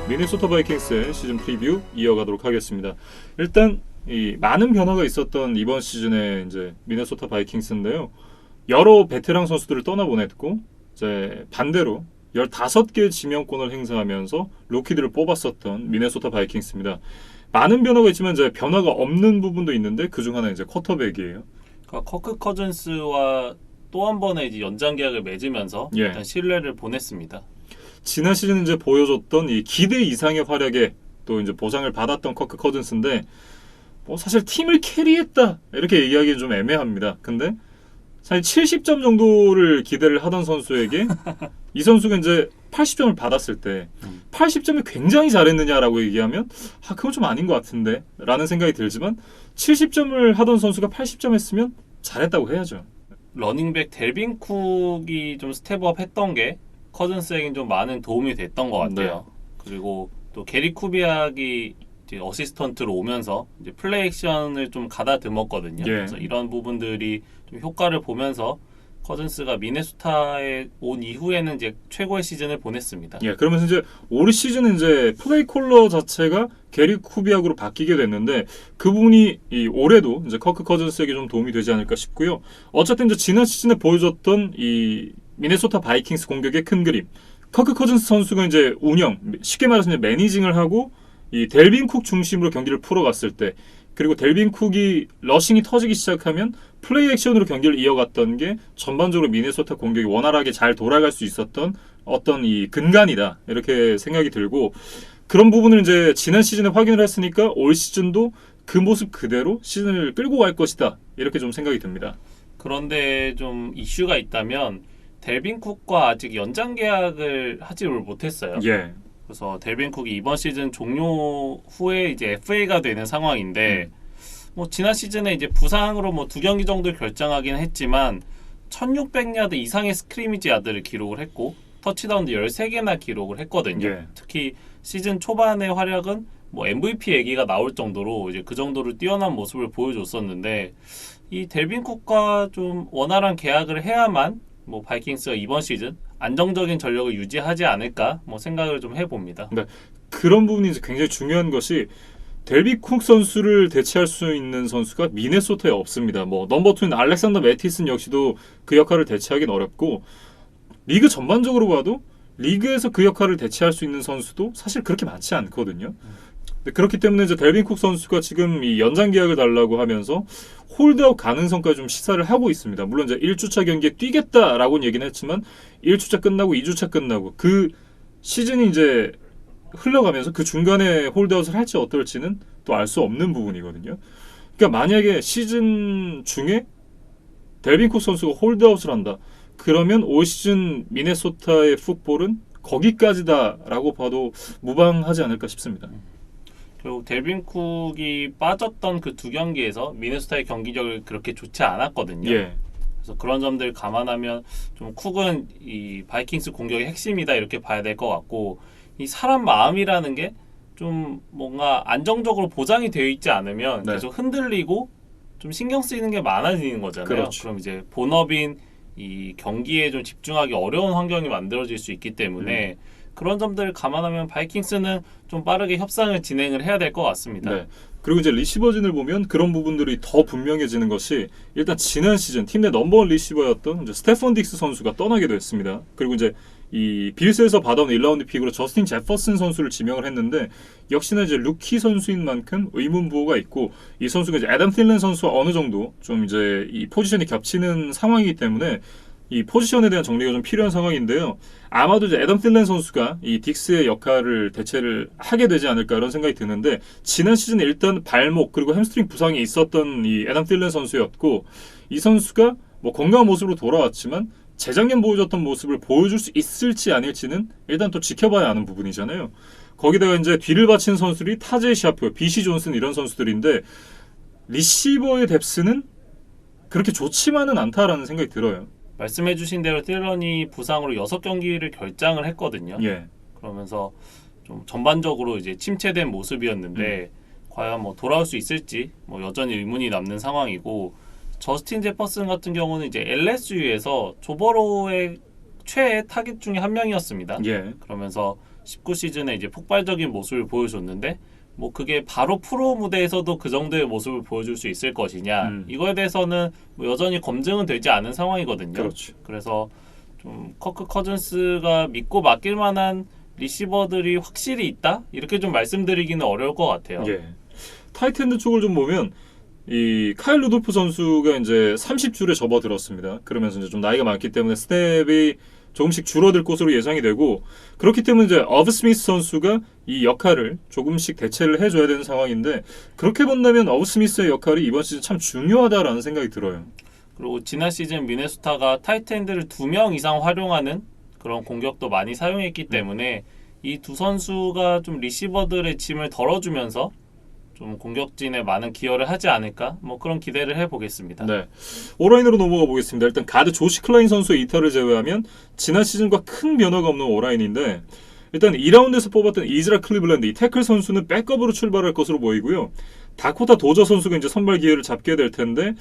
미네소타 바이킹스의 시즌 프리뷰 이어가도록 하겠습니다. 일단 이 많은 변화가 있었던 이번 시즌의 이제 미네소타 바이킹스인데요. 여러 베테랑 선수들을 떠나보냈고 이제 반대로 15개의 지명권을 행사하면서 루키들을 뽑았었던 미네소타 바이킹스입니다. 많은 변화가 있지만 이제 변화가 없는 부분도 있는데 그중 하나 이제 쿼터백이에요. 그러니까 커크 커즌스와 또 한 번의 이제 연장 계약을 맺으면서 예. 일단 신뢰를 보냈습니다. 지난 시즌 이제 보여줬던 이 기대 이상의 활약에 또 이제 보상을 받았던 커크 커즌스인데 뭐 사실 팀을 캐리했다 이렇게 얘기하기는 좀 애매합니다. 근데 사실 70점 정도를 기대를 하던 선수에게 이 선수가 이제 80점을 받았을 때 80점이 굉장히 잘했느냐라고 얘기하면 그건 좀 아닌 것 같은데 라는 생각이 들지만 70점을 하던 선수가 80점 했으면 잘했다고 해야죠. 러닝백 델빈 쿡이 좀 스텝업 했던 게 커즌스에겐 좀 많은 도움이 됐던 것 같아요. 그리고 또 게리 쿠비악이 이제 어시스턴트로 오면서 이제 플레이 액션을 좀 가다듬었거든요. 그래서 이런 부분들이 좀 효과를 보면서 커즌스가 미네소타에 온 이후에는 이제 최고의 시즌을 보냈습니다. 그러면서 이제 올 시즌은 이제 플레이 콜러 자체가 게리 쿠비악으로 바뀌게 됐는데 그 부분이 이 올해도 이제 커크 커즌스에게 좀 도움이 되지 않을까 싶고요. 어쨌든 이제 지난 시즌에 보여줬던 이 미네소타 바이킹스 공격의 큰 그림. 커크 커즌스 선수가 이제 운영, 쉽게 말해서 이제 매니징을 하고 이 델빈 쿡 중심으로 경기를 풀어갔을 때 그리고 델빈 쿡이 러싱이 터지기 시작하면 플레이 액션으로 경기를 이어갔던 게 전반적으로 미네소타 공격이 원활하게 잘 돌아갈 수 있었던 어떤 이 근간이다 이렇게 생각이 들고 그런 부분을 이제 지난 시즌에 확인을 했으니까 올 시즌도 그 모습 그대로 시즌을 끌고 갈 것이다 이렇게 좀 생각이 듭니다. 그런데 좀 이슈가 있다면 델빈 쿡과 아직 연장 계약을 하지 못했어요. 그래서 델빈 쿡이 이번 시즌 종료 후에 이제 FA가 되는 상황인데 뭐 지난 시즌에 이제 부상으로 뭐 2경기 정도 결정하긴 했지만 1600야드 이상의 스크리미지 야드를 기록을 했고 터치다운도 13개나 기록을 했거든요. 특히 시즌 초반의 활약은 뭐 MVP 얘기가 나올 정도로 이제 그 정도로 뛰어난 모습을 보여줬었는데 이 델빈 쿡과 좀 원활한 계약을 해야만 뭐 바이킹스가 이번 시즌 안정적인 전력을 유지하지 않을까 뭐 생각을 좀 해봅니다. 네, 그런 부분이 이제 굉장히 중요한 것이 델빈 쿡 선수를 대체할 수 있는 선수가 미네소타에 없습니다. 뭐 넘버 2인 알렉산더 매티슨 역시도 그 역할을 대체하기는 어렵고 리그 전반적으로 봐도 리그에서 그 역할을 대체할 수 있는 선수도 사실 그렇게 많지 않거든요. 그렇기 때문에 이제 델빈 쿡 선수가 지금 이 연장 계약을 달라고 하면서 홀드아웃 가능성까지 좀 시사를 하고 있습니다. 물론 이제 1주차 경기에 뛰겠다라고는 얘기는 했지만 1주차 끝나고 2주차 끝나고 그 시즌이 이제 흘러가면서 그 중간에 홀드아웃을 할지 어떨지는 또 알 수 없는 부분이거든요. 그러니까 만약에 시즌 중에 델빈 쿡 선수가 홀드아웃을 한다. 그러면 올 시즌 미네소타의 풋볼은 거기까지다라고 봐도 무방하지 않을까 싶습니다. 결국 델빈 쿡이 빠졌던 그 2경기에서 미네소타의 경기력을 그렇게 좋지 않았거든요. 그래서 그런 점들 감안하면 좀 쿡은 이 바이킹스 공격의 핵심이다 이렇게 봐야 될 것 같고 이 사람 마음이라는 게 좀 뭔가 안정적으로 보장이 되어 있지 않으면 계속 흔들리고 좀 신경 쓰이는 게 많아지는 거잖아요. 그럼 이제 본업인 이 경기에 좀 집중하기 어려운 환경이 만들어질 수 있기 때문에 그런 점들을 감안하면 바이킹스는 좀 빠르게 협상을 진행을 해야 될 것 같습니다. 그리고 이제 리시버진을 보면 그런 부분들이 더 분명해지는 것이 일단 지난 시즌 팀 내 넘버원 리시버였던 이제 스테펀 딕스 선수가 떠나게 됐습니다. 그리고 이제 이 빌스에서 받아온 1라운드 픽으로 저스틴 제퍼슨 선수를 지명을 했는데 역시나 이제 루키 선수인 만큼 의문부호가 있고 이 선수가 이제 애덤 틸런 선수와 어느 정도 좀 이제 이 포지션이 겹치는 상황이기 때문에 이 포지션에 대한 정리가 좀 필요한 상황인데요. 아마도 이제 애덤 틸런 선수가 이 딕스의 역할을 대체를 하게 되지 않을까 이런 생각이 드는데 지난 시즌에 일단 발목 그리고 햄스트링 부상이 있었던 이 애덤 틸런 선수였고 이 선수가 뭐 건강한 모습으로 돌아왔지만 재작년 보여줬던 모습을 보여줄 수 있을지 아닐지는 일단 또 지켜봐야 하는 부분이잖아요. 거기다가 이제 뒤를 바친 선수들이 타제 샤프, 비시 존슨 이런 선수들인데 리시버의 뎁스는 그렇게 좋지만은 않다라는 생각이 들어요. 말씀해주신 대로 틸런이 부상으로 6경기를 결장을 했거든요. 그러면서 좀 전반적으로 이제 침체된 모습이었는데 과연 뭐 돌아올 수 있을지 뭐 여전히 의문이 남는 상황이고 저스틴 제퍼슨 같은 경우는 이제 LSU에서 조버로의 최애 타깃 중에 한 명이었습니다. 그러면서 19 시즌에 이제 폭발적인 모습을 보여줬는데 뭐 그게 바로 프로 무대에서도 그 정도의 모습을 보여줄 수 있을 것이냐 이거에 대해서는 뭐 여전히 검증은 되지 않은 상황이거든요. 그렇죠. 그래서 좀 커크 커즌스가 믿고 맡길 만한 리시버들이 확실히 있다 이렇게 좀 말씀드리기는 어려울 것 같아요. 예. 타이트엔드 쪽을 좀 보면 이 카일 루돌프 선수가 이제 30줄에 접어들었습니다. 그러면서 이제 좀 나이가 많기 때문에 스텝이 조금씩 줄어들 것으로 예상이 되고 그렇기 때문에 이제 어브 스미스 선수가 이 역할을 조금씩 대체를 해줘야 되는 상황인데 그렇게 본다면 어브 스미스의 역할이 이번 시즌 참 중요하다라는 생각이 들어요. 그리고 지난 시즌 미네소타가 타이트엔드를 2명 이상 활용하는 그런 공격도 많이 사용했기 때문에 이 두 선수가 좀 리시버들의 짐을 덜어주면서 좀 공격진에 많은 기여를 하지 않을까 뭐 그런 기대를 해보겠습니다. 네, 오라인으로 넘어가 보겠습니다. 일단 가드 조시 클라인 선수의 이탈을 제외하면 지난 시즌과 큰 변화가 없는 오라인인데 일단 2라운드에서 뽑았던 이즈라 클리블랜드 이 태클 선수는 백업으로 출발할 것으로 보이고요. 다코타 도저 선수가 이제 선발 기회를 잡게 될 텐데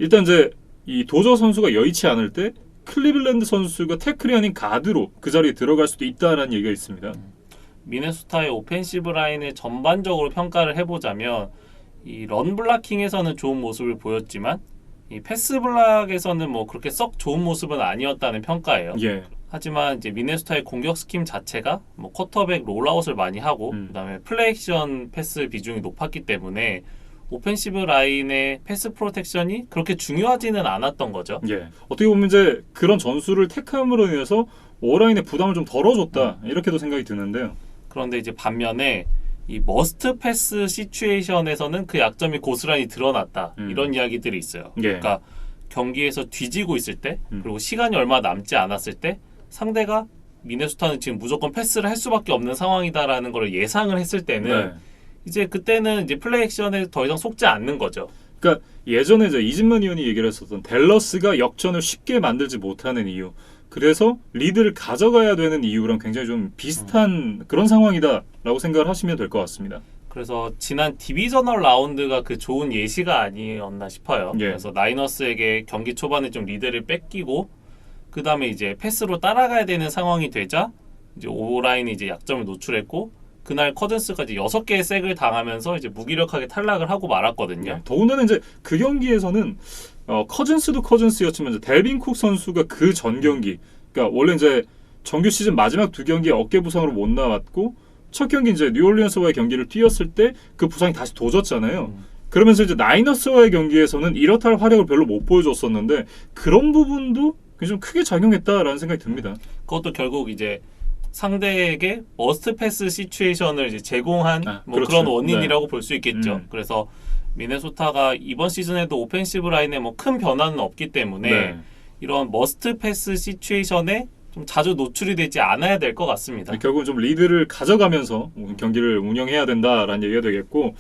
일단 이제 이 도저 선수가 여의치 않을 때 클리블랜드 선수가 태클이 아닌 가드로 그 자리에 들어갈 수도 있다라는 얘기가 있습니다. 미네소타의 오펜시브 라인을 전반적으로 평가를 해보자면 이 런 블락킹에서는 좋은 모습을 보였지만 이 패스 블락에서는 뭐 그렇게 썩 좋은 모습은 아니었다는 평가예요. 예. 하지만 이제 미네소타의 공격 스킴 자체가 뭐 쿼터백 롤아웃을 많이 하고 그다음에 플레이액션 패스 비중이 높았기 때문에 오펜시브 라인의 패스 프로텍션이 그렇게 중요하지는 않았던 거죠. 예. 어떻게 보면 이제 그런 전술을 택함으로 인해서 오라인의 부담을 좀 덜어줬다 이렇게도 생각이 드는데요. 그런데 이제 반면에 이 머스트 패스 시츄에이션에서는 그 약점이 고스란히 드러났다 이런 이야기들이 있어요. 예. 그러니까 경기에서 뒤지고 있을 때 그리고 시간이 얼마 남지 않았을 때 상대가 미네소타는 지금 무조건 패스를 할 수밖에 없는 상황이다라는 걸 예상을 했을 때는 네. 이제 그때는 이제 플레이 액션에 더 이상 속지 않는 거죠. 그러니까 예전에 이제 이진만 의원이 얘기를 했었던 댈러스가 역전을 쉽게 만들지 못하는 이유 그래서 리드를 가져가야 되는 이유랑 굉장히 좀 비슷한 그런 상황이다라고 생각을 하시면 될 것 같습니다. 그래서 지난 디비저널 라운드가 그 좋은 예시가 아니었나 싶어요. 예. 그래서 나이너스에게 경기 초반에 좀 리드를 뺏기고 그 다음에 이제 패스로 따라가야 되는 상황이 되자 이제 오라인이 이제 약점을 노출했고 그날 커즌스까지 6개의 색을 당하면서 이제 무기력하게 탈락을 하고 말았거든요. 예. 더군다나 이제 그 경기에서는 커즌스도 커즌스였지만 이제 델빈 쿡 선수가 그 전 경기, 그러니까 원래 이제 정규 시즌 마지막 2경기에 어깨 부상으로 못 나왔고 첫 경기 이제 뉴올리언스와의 경기를 뛰었을 때 그 부상이 다시 도졌잖아요. 그러면서 이제 나이너스와의 경기에서는 이렇다 할 활약을 별로 못 보여줬었는데 그런 부분도 좀 크게 작용했다라는 생각이 듭니다. 그것도 결국 이제 상대에게 머스트 패스 시츄에이션을 이제 제공한 뭐 그렇죠. 그런 원인이라고 네. 볼 수 있겠죠. 그래서 미네소타가 이번 시즌에도 오펜시브 라인에 뭐 큰 변화는 없기 때문에 네. 이런 머스트 패스 시츄에이션에 좀 자주 노출이 되지 않아야 될 것 같습니다. 결국은 좀 리드를 가져가면서 경기를 운영해야 된다라는 얘기가 되겠고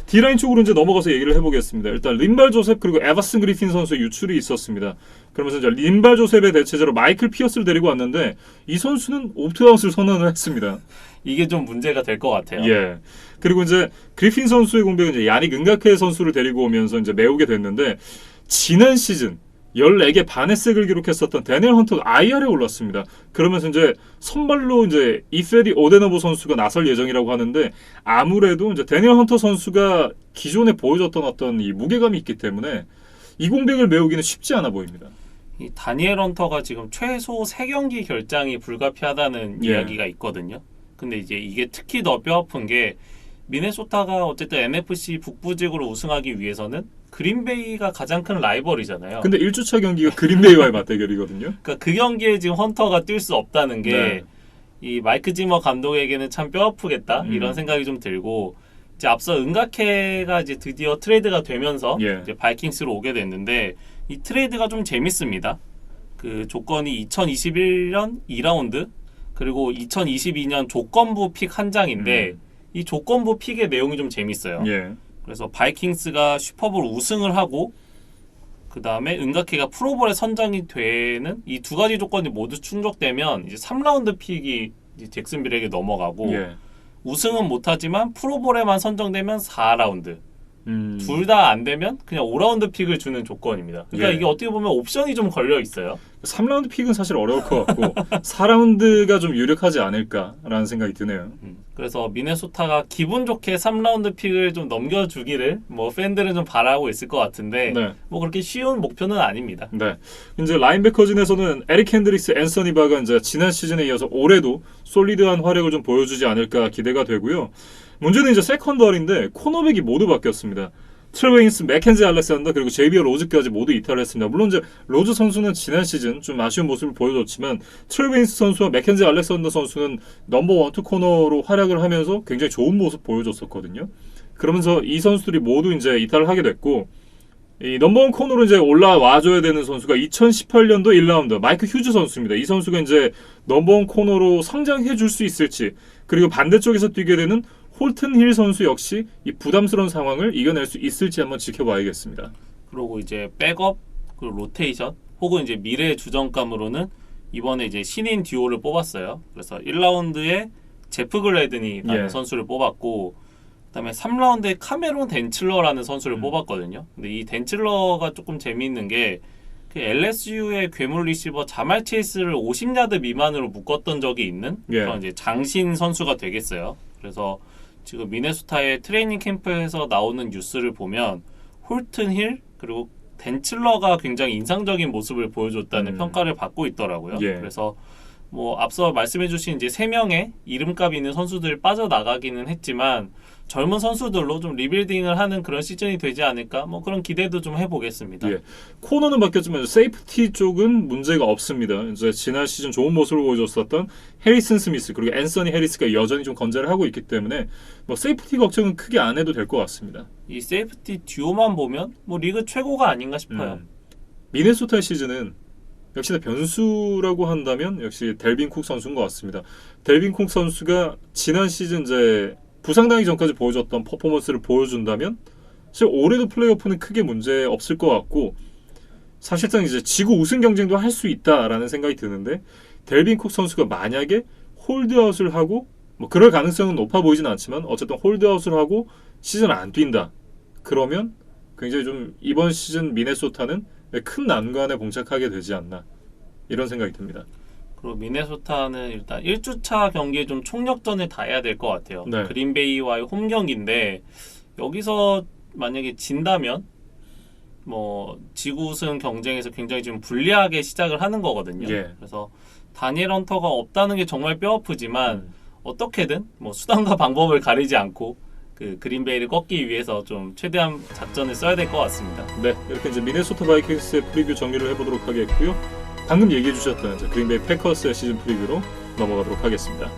D라인 쪽으로 이제 넘어가서 얘기를 해보겠습니다. 일단 린발 조셉 그리고 에버슨 그리핀 선수의 유출이 있었습니다. 그러면서 이제 린발 조셉의 대체제로 마이클 피어스를 데리고 왔는데 이 선수는 옵트아웃을 선언을 했습니다. 이게 좀 문제가 될 것 같아요. 예. 그리고 이제 그리핀 선수의 공백은 이제 야닉 은가케 선수를 데리고 오면서 이제 메우게 됐는데 지난 시즌 14개 반의 색을 기록했었던 데니얼 헌터가 IR에 올랐습니다. 그러면서 이제 선발로 이제 이페디 오데너보 선수가 나설 예정이라고 하는데 아무래도 이제 데니얼 헌터 선수가 기존에 보여줬던 어떤 이 무게감이 있기 때문에 이 공백을 메우기는 쉽지 않아 보입니다. 이 다니엘 헌터가 지금 최소 3경기 결장이 불가피하다는 이야기가 있거든요. 근데 이제 이게 특히 더 뼈아픈 게 미네소타가 어쨌든 NFC 북부직으로 우승하기 위해서는 그린베이가 가장 큰 라이벌이잖아요. 근데 1주차 경기가 그린베이와의 맞대결이거든요. 그러니까 그 경기에 지금 헌터가 뛸 수 없다는 게 이 마이크 지머 감독에게는 참 뼈아프겠다 이런 생각이 좀 들고 이제 앞서 은가케가 이제 드디어 트레이드가 되면서 이제 바이킹스로 오게 됐는데 이 트레이드가 좀 재밌습니다. 그 조건이 2021년 2라운드 그리고 2022년 조건부 픽 한 장인데 이 조건부 픽의 내용이 좀 재밌어요. 그래서 바이킹스가 슈퍼볼 우승을 하고 그 다음에 은가케가 프로볼에 선정이 되는 이 두 가지 조건이 모두 충족되면 이제 3라운드 픽이 이제 잭슨빌에게 넘어가고 우승은 못하지만 프로볼에만 선정되면 4라운드 둘 다 안 되면 그냥 5라운드 픽을 주는 조건입니다. 그러니까 예. 이게 어떻게 보면 옵션이 좀 걸려 있어요. 3라운드 픽은 사실 어려울 것 같고 4라운드가 좀 유력하지 않을까라는 생각이 드네요. 그래서 미네소타가 기분 좋게 3라운드 픽을 좀 넘겨주기를 뭐 팬들은 좀 바라고 있을 것 같은데 네. 뭐 그렇게 쉬운 목표는 아닙니다. 네. 이제 라인베커진에서는 에릭 핸드릭스, 앤서니 바가 이제 지난 시즌에 이어서 올해도 솔리드한 활약을 좀 보여주지 않을까 기대가 되고요. 문제는 이제 세컨더리인데 코너백이 모두 바뀌었습니다. 트레웨인스, 맥켄지 알렉산더 그리고 제이비어 로즈까지 모두 이탈을 했습니다. 물론 이제 로즈 선수는 지난 시즌 좀 아쉬운 모습을 보여줬지만 트레웨인스 선수와 맥켄지 알렉산더 선수는 넘버 1, 2 코너로 활약을 하면서 굉장히 좋은 모습 보여줬었거든요. 그러면서 이 선수들이 모두 이제 이탈을 하게 됐고 이 넘버원 코너로 이제 올라와줘야 되는 선수가 2018년도 1라운드 마이크 휴즈 선수입니다. 이 선수가 이제 넘버원 코너로 성장해 줄 수 있을지 그리고 반대쪽에서 뛰게 되는 홀튼 힐 선수 역시 이 부담스러운 상황을 이겨낼 수 있을지 한번 지켜봐야겠습니다. 그리고 이제 백업 그리고 로테이션 혹은 이제 미래 주전감으로는 이번에 이제 신인 듀오를 뽑았어요. 그래서 1라운드에 제프 글래든이라는 예. 선수를 뽑았고 그다음에 3라운드에 카메론 덴칠러라는 선수를 뽑았거든요. 근데 이 덴칠러가 조금 재미있는 게 그 LSU의 괴물 리시버 자말 체이스를 50야드 미만으로 묶었던 적이 있는 그런 이제 장신 선수가 되겠어요. 그래서 지금 미네소타의 트레이닝 캠프에서 나오는 뉴스를 보면 홀튼 힐 그리고 덴칠러가 굉장히 인상적인 모습을 보여줬다는 평가를 받고 있더라고요. 예. 그래서 뭐 앞서 말씀해주신 이제 3명의 이름값 있는 선수들이 빠져나가기는 했지만 젊은 선수들로 좀 리빌딩을 하는 그런 시즌이 되지 않을까 뭐 그런 기대도 좀 해보겠습니다. 예. 코너는 바뀌었지만 세이프티 쪽은 문제가 없습니다. 이제 지난 시즌 좋은 모습을 보여줬었던 해리슨 스미스 그리고 앤서니 해리스가 여전히 좀 건재를 하고 있기 때문에 뭐 세이프티 걱정은 크게 안 해도 될 것 같습니다. 이 세이프티 듀오만 보면 뭐 리그 최고가 아닌가 싶어요. 미네소타 시즌은 역시나 변수라고 한다면 역시 델빈 쿡 선수인 것 같습니다. 델빈 쿡 선수가 지난 시즌 이제 부상당하기 전까지 보여줬던 퍼포먼스를 보여준다면 사실 올해도 플레이오프는 크게 문제 없을 것 같고 사실상 이제 지구 우승 경쟁도 할 수 있다라는 생각이 드는데 델빈 쿡 선수가 만약에 홀드아웃을 하고 뭐 그럴 가능성은 높아 보이진 않지만 어쨌든 홀드아웃을 하고 시즌을 안 뛴다. 그러면 굉장히 좀 이번 시즌 미네소타는 큰 난관에 봉착하게 되지 않나 이런 생각이 듭니다. 그리고 미네소타는 일단 1주차 경기에 좀 총력전을 다 해야 될 것 같아요. 네. 그린베이와의 홈 경기인데 여기서 만약에 진다면 뭐 지구 우승 경쟁에서 굉장히 좀 불리하게 시작을 하는 거거든요. 예. 그래서 다니엘 헌터가 없다는 게 정말 뼈아프지만 어떻게든 뭐 수단과 방법을 가리지 않고 그 그린베이를 꺾기 위해서 좀 최대한 작전을 써야 될 것 같습니다. 네, 이렇게 이제 미네소타 바이킹스의 프리뷰 정리를 해보도록 하겠고요. 방금 얘기해 주셨던 이제 그린베이 패커스의 시즌 프리뷰로 넘어가도록 하겠습니다.